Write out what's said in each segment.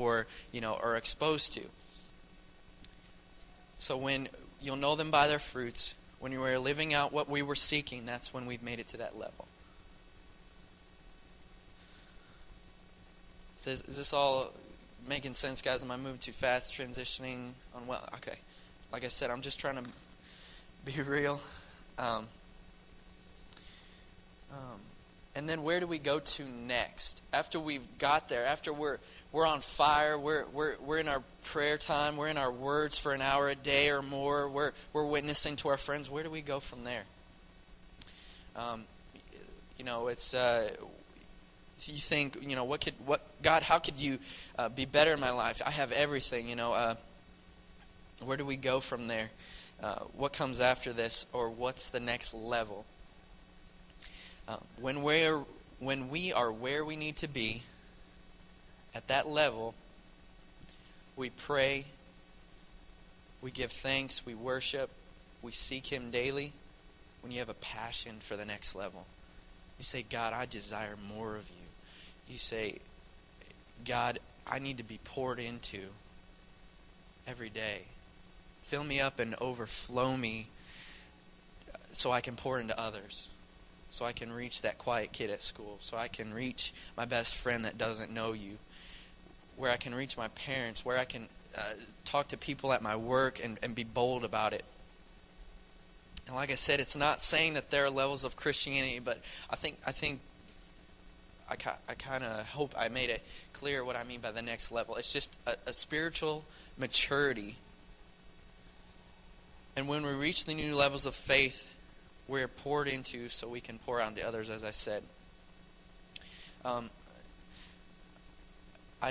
or, are exposed to. So when you'll know them by their fruits, when we are living out what we were seeking, that's when we've made it to that level. Is this all making sense, guys? Am I moving too fast, transitioning on well? Okay. Like I said, I'm just trying to be real. And then where do we go to next? After we've got there, after we're on fire, we're in our prayer time, we're in our words for an hour a day or more, we're witnessing to our friends. Where do we go from there? It's you think, God, how could you be better in my life? I have everything, Where do we go from there? What comes after this, or what's the next level? When we are where we need to be, at that level, we pray, we give thanks, we worship, we seek Him daily. When you have a passion for the next level, you say, God, I desire more of you. You say, God, I need to be poured into every day. Fill me up and overflow me so I can pour into others. So I can reach that quiet kid at school. So I can reach my best friend that doesn't know you. Where I can reach my parents. Where I can talk to people at my work and be bold about it. And like I said, it's not saying that there are levels of Christianity, but I think I kind of hope I made it clear what I mean by the next level. It's just a spiritual maturity. And when we reach the new levels of faith, we're poured into so we can pour out to others, as I said. I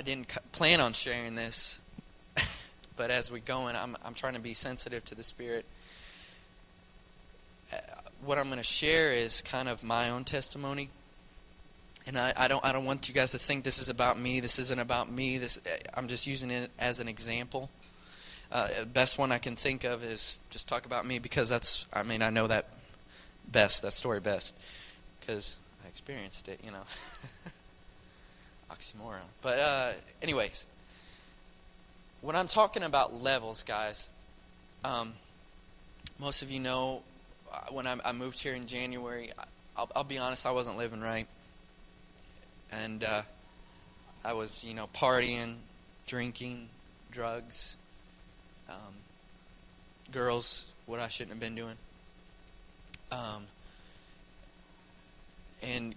didn't plan on sharing this, but as we go in, I'm trying to be sensitive to the Spirit. What I'm going to share is kind of my own testimony. And I don't want you guys to think this is about me. This isn't about me. I'm just using it as an example. Best one I can think of is just talk about me, because I know that story best, because I experienced it, Oxymoron. But anyways, when I'm talking about levels, guys, most of you know when I moved here in January, I'll be honest, I wasn't living right. And I was, partying, drinking, drugs, girls, what I shouldn't have been doing. And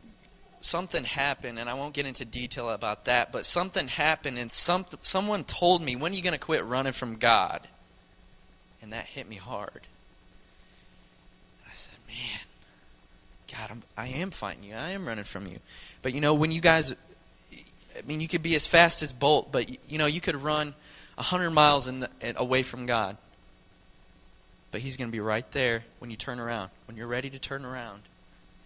something happened, and I won't get into detail about that, but something happened, and someone told me, when are you going to quit running from God? And that hit me hard. And I said, man, God, I am fighting you. I am running from you. But when you guys, you could be as fast as Bolt, but you could run 100 miles away from God. But He's going to be right there when you turn around. When you're ready to turn around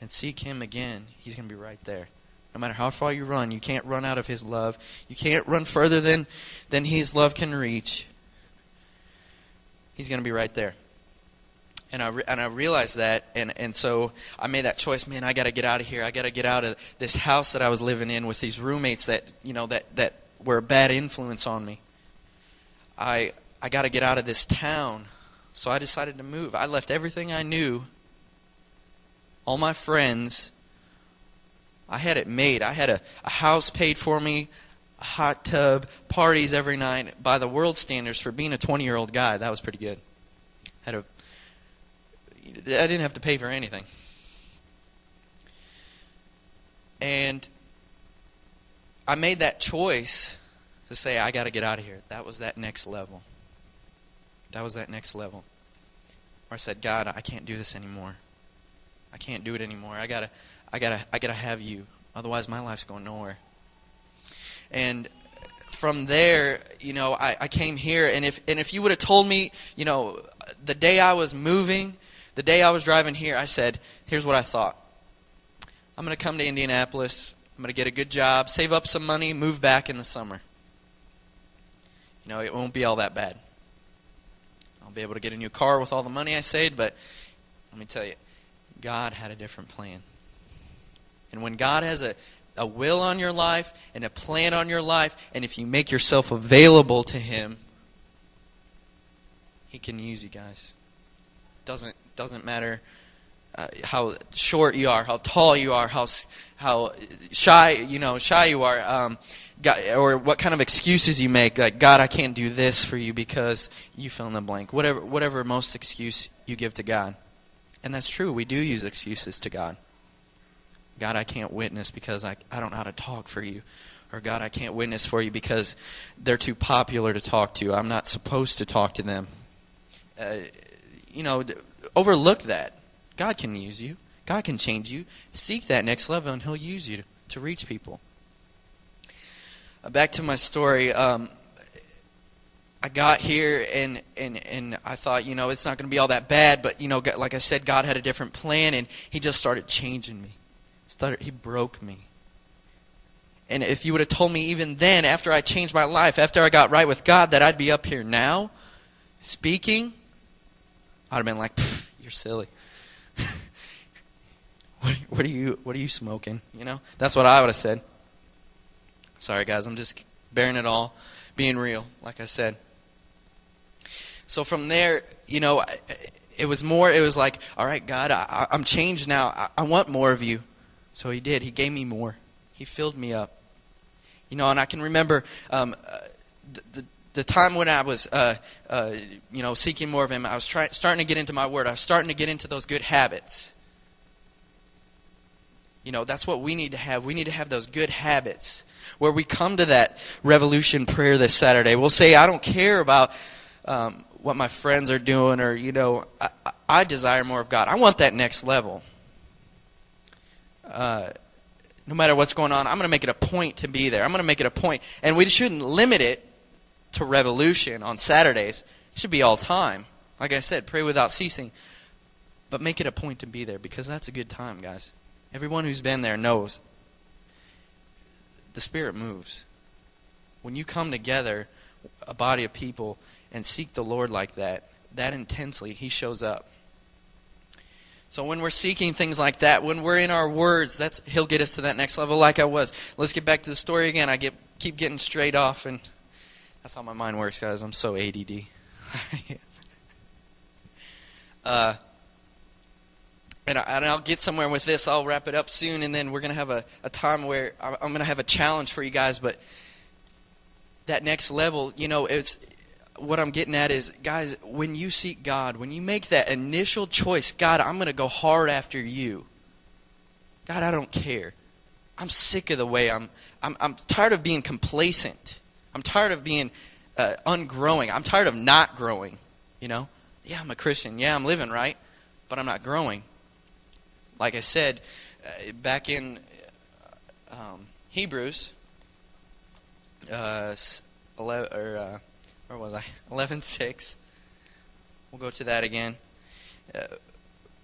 and seek Him again, He's going to be right there. No matter how far you run, you can't run out of His love. You can't run further than His love can reach. He's going to be right there. And I realized that, and so I made that choice. Man, I got to get out of here. I got to get out of this house that I was living in with these roommates that that were a bad influence on me. I got to get out of this town. So I decided to move. I left everything I knew, all my friends. I had it made. I had a house paid for me, a hot tub, parties every night. By the world standards, for being a 20-year-old guy, that was pretty good. I didn't have to pay for anything. And I made that choice to say, I got to get out of here. That was that next level. That was that next level. Where I said, God, I can't do this anymore. I can't do it anymore. I gotta have you. Otherwise my life's going nowhere. And from there, I came here, and if you would have told me, the day I was moving, the day I was driving here, I said, here's what I thought. I'm going to come to Indianapolis. I'm going to get a good job, save up some money, move back in the summer. It won't be all that bad. I'll be able to get a new car with all the money I saved, but let me tell you, God had a different plan. And when God has a a will on your life and a plan on your life, and if you make yourself available to Him, He can use you guys. Doesn't matter how short you are, how tall you are, how shy you are, God, or what kind of excuses you make. Like, God, I can't do this for you because you fill in the blank. Whatever most excuse you give to God. And that's true. We do use excuses to God. God, I can't witness because I don't know how to talk for you. Or God, I can't witness for you because they're too popular to talk to. I'm not supposed to talk to them. Overlook that. God can use you. God can change you. Seek that next level and He'll use you to reach people. Back to my story. I got here and I thought, it's not going to be all that bad. But, like I said, God had a different plan and He just started changing me. He broke me. And if you would have told me even then, after I changed my life, after I got right with God, that I'd be up here now speaking, I'd have been like, you're silly. What are you smoking? That's what I would have said. Sorry, guys, I'm just bearing it all, being real, like I said. So from there, it was like, all right, God, I'm changed now. I want more of you. So He did. He gave me more. He filled me up. And I can remember the time when I was, seeking more of Him. I was starting to get into my Word. I was starting to get into those good habits. That's what we need to have. We need to have those good habits where we come to that Revolution prayer this Saturday. We'll say, I don't care about what my friends are doing, or, I desire more of God. I want that next level. No matter what's going on, I'm going to make it a point to be there. I'm going to make it a point. And we shouldn't limit it to Revolution on Saturdays. It should be all time. Like I said, pray without ceasing. But make it a point to be there, because that's a good time, guys. Everyone who's been there knows the Spirit moves. When you come together, a body of people, and seek the Lord like that intensely, He shows up. So when we're seeking things like that, when we're in our words, He'll get us to that next level like I was. Let's get back to the story again. I keep getting straight off, and that's how my mind works, guys. I'm so ADD. And I'll get somewhere with this. I'll wrap it up soon, and then we're going to have a time where I'm going to have a challenge for you guys. But that next level, it's what I'm getting at is, guys, when you seek God, when you make that initial choice, God, I'm going to go hard after you. God, I don't care. I'm sick of the way I'm tired of being complacent. I'm tired of being ungrowing. I'm tired of not growing, Yeah, I'm a Christian. Yeah, I'm living right, but I'm not growing. Like I said, back in Hebrews, 11:6. We'll go to that again.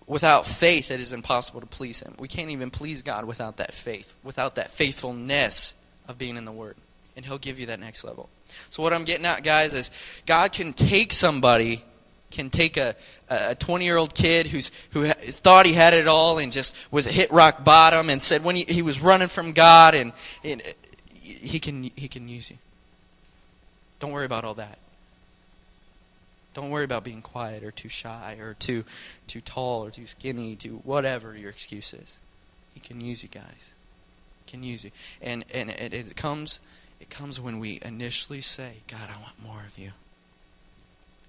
Without faith, it is impossible to please Him. We can't even please God without that faith, without that faithfulness of being in the Word. And He'll give you that next level. So what I'm getting at, guys, is God can take somebody, can take a 20-year-old kid who thought he had it all and just was hit rock bottom, and said when he was running from God, and he can use you. Don't worry about all that. Don't worry about being quiet or too shy or too tall or too skinny, to whatever your excuse is. He can use you, guys. He can use you. And it comes when we initially say, God, I want more of you.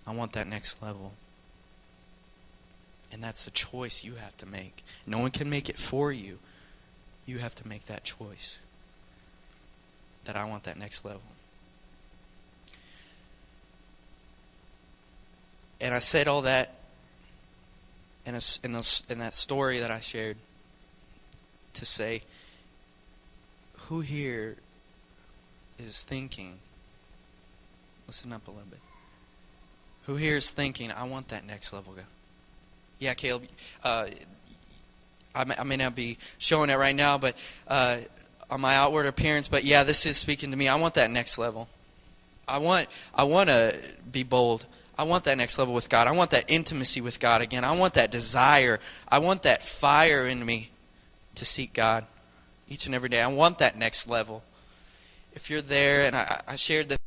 I want that next level. And that's a choice you have to make. No one can make it for you. You have to make that choice. That I want that next level. And I said all that in that story that I shared to say, who here is thinking, listen up a little bit, who here is thinking, I want that next level, guy? Yeah, Caleb, I may not be showing it right now, but on my outward appearance, but yeah, this is speaking to me. I want that next level. I want to be bold. I want that next level with God. I want that intimacy with God again. I want that desire. I want that fire in me to seek God. each and every day. I want that next level. If you're there, and I shared this